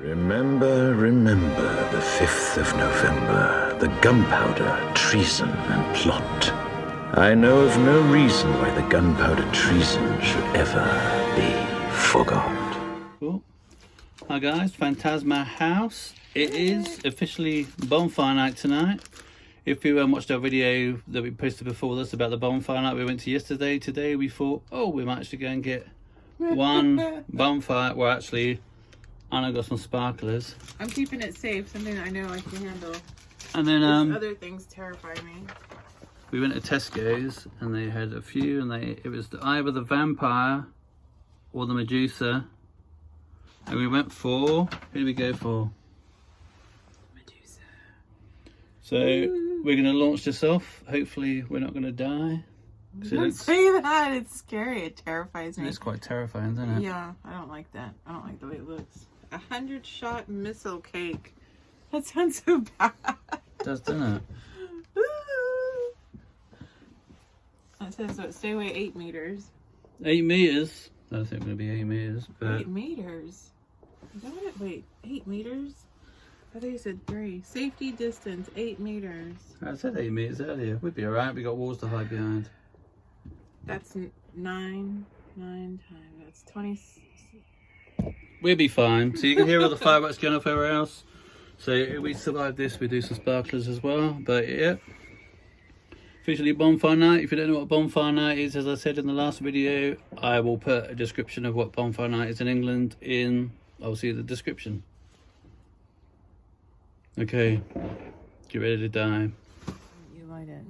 Remember, the 5th of November, the Gunpowder, Treason, and Plot. I know of no reason why the Gunpowder Treason should ever be forgot. Cool. Hi guys, Fantasma House. It is officially bonfire night tonight. If you watched our video that we posted before this about the bonfire night we went to yesterday, today we thought, oh, we might actually go and get one bonfire. Well, actually, Anna got some sparklers. I'm keeping it safe, something I know I can handle. And then other things terrify me. We went to Tesco's and they had a few, and it was either the vampire or the Medusa. And we went for, who did we go for? Medusa. So we're going to launch this off. Hopefully we're not going to die. Don't say that. It's scary. It terrifies me. It's quite terrifying, isn't it? Yeah, I don't like that. I don't like the way it looks. 100-shot missile cake. That sounds so bad. It does, doesn't it? It says what, stay away 8 meters. 8 meters. I don't think it's going to be 8 meters. But 8 meters? Is that what it? Wait, 8 meters? I think you said 3. Safety distance, 8 meters. I said 8 meters earlier. We'd be alright. We got walls to hide behind. That's 9 times. That's 20. We'll be fine. So you can hear all the fireworks going off everywhere else. So if we survive this, we do some sparklers as well. But yeah, officially bonfire night. If you don't know what bonfire night is, as I said in the last video, I will put a description of what bonfire night is in England in, obviously, the description. Okay, get ready to die. You light it.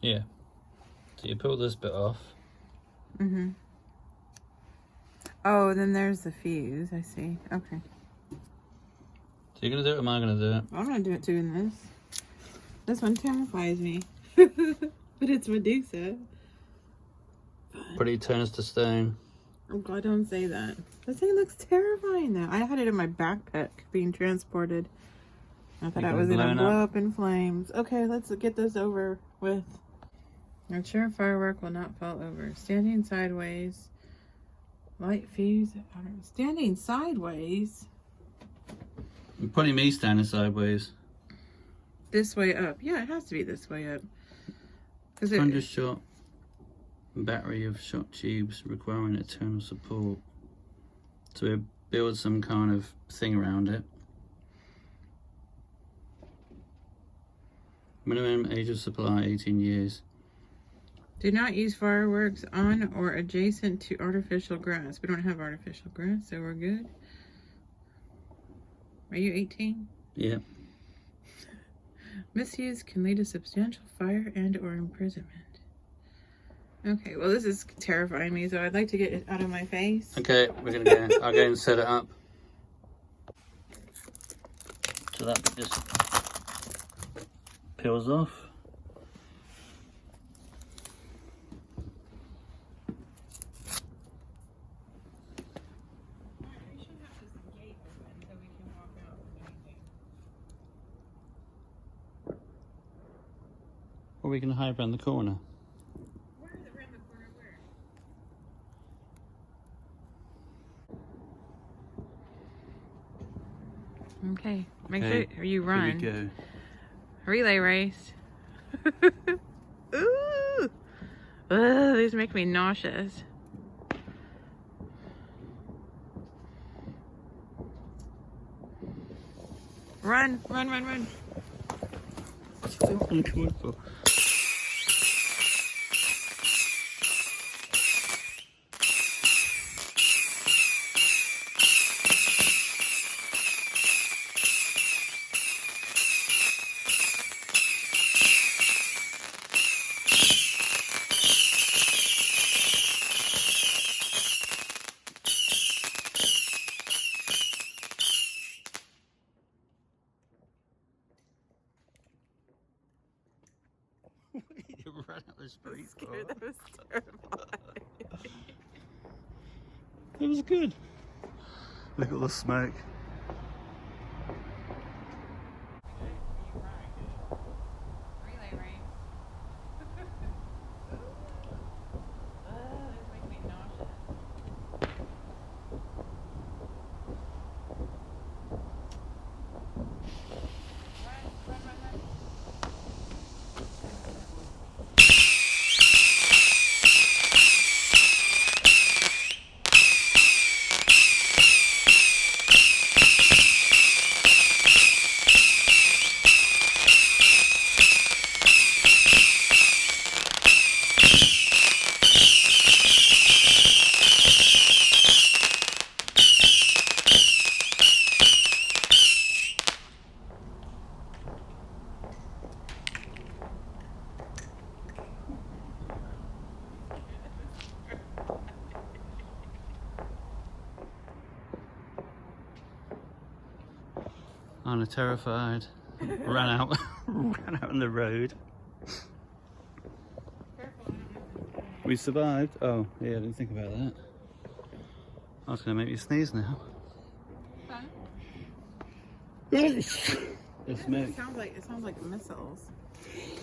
Yeah. So you pull this bit off. Mm-hmm. Oh, then there's the fuse. I see. Okay. So you're going to do it or am I going to do it? I'm going to do it too in this. This one terrifies me. But it's Medusa. Pretty turns to stone. Oh God, don't say that. This thing looks terrifying though. I had it in my backpack being transported. I thought I was going to blow up in flames. Okay, let's get this over with. I'm sure firework will not fall over. Standing sideways. Light fuse. Standing sideways? You're putting me standing sideways. This way up. Yeah, it has to be this way up. 100 shot battery of shot tubes requiring external support. So we build some kind of thing around it. Minimum age of supply 18 years. Do not use fireworks on or adjacent to artificial grass. We don't have artificial grass, so we're good. Are you 18? Yeah. Misuse can lead to substantial fire and or imprisonment. Okay, well this is terrifying me, so I'd like to get it out of my face. Okay, we're gonna go. I'll go and set it up. So that bit just peels off. Or we can hide around the corner. Where is it around the corner? Where? Okay, make sure you run. Here we go. Relay race. Ooh! Ugh, these make me nauseous. Run, run, run, run. You ran out the street. That was terrifying. It was good. Look at the smoke. Relay race. These make me nauseous. Anna terrified, ran out, ran out on the road. We survived. Oh, yeah, I didn't think about that. I was going to make you sneeze now. The smoke. It sounds like missiles.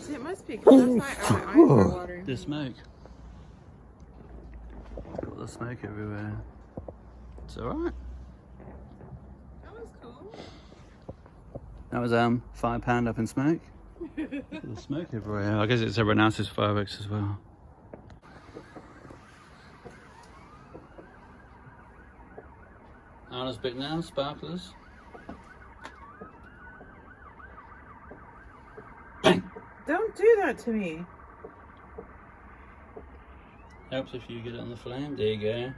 See, it must be because that's why my eyes are watering. The smoke. Got the smoke everywhere. It's alright. That was cool. That was £5 up in smoke. The smoke everywhere. I guess it's everyone else's fireworks as well. Anna's bit now, sparklers. Don't do that to me. Helps if you get it on the flame. There you go.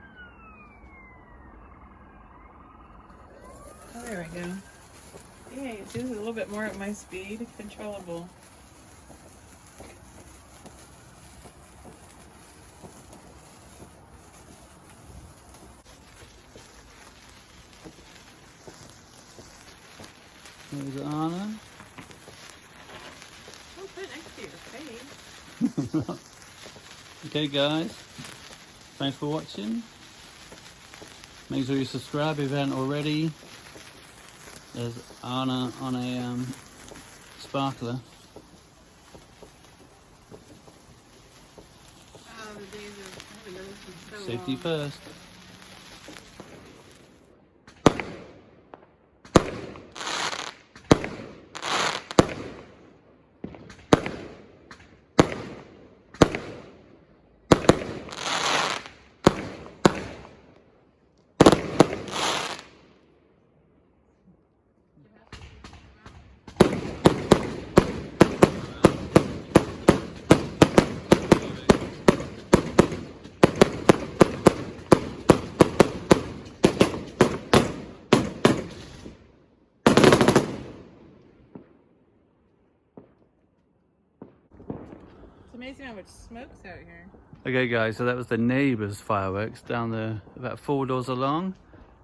Oh, there we go. Yay, it's just a little bit more at my speed. Controllable. There's Anna. Don't put it next to your face. Okay guys, thanks for watching. Make sure you subscribe if you haven't already. There's Anna on a sparkler. Oh, the days of so Safety long. first. It's amazing how much smoke's out here. Okay guys, so that was the neighbour's fireworks down there, about 4 doors along.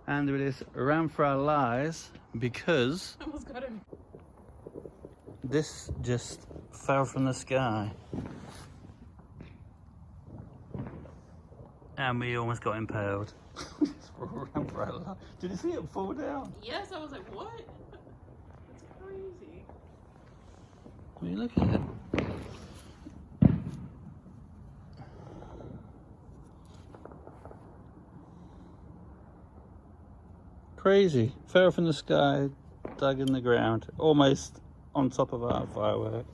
And we just ran for our lives because Almost got him. this just fell from the sky. And we almost got impaled. Ran for our lives. Did you see it fall down? Yes, I was like, what? That's crazy. I mean, look at it. Crazy. Fell from the sky, dug in the ground, almost on top of our firework.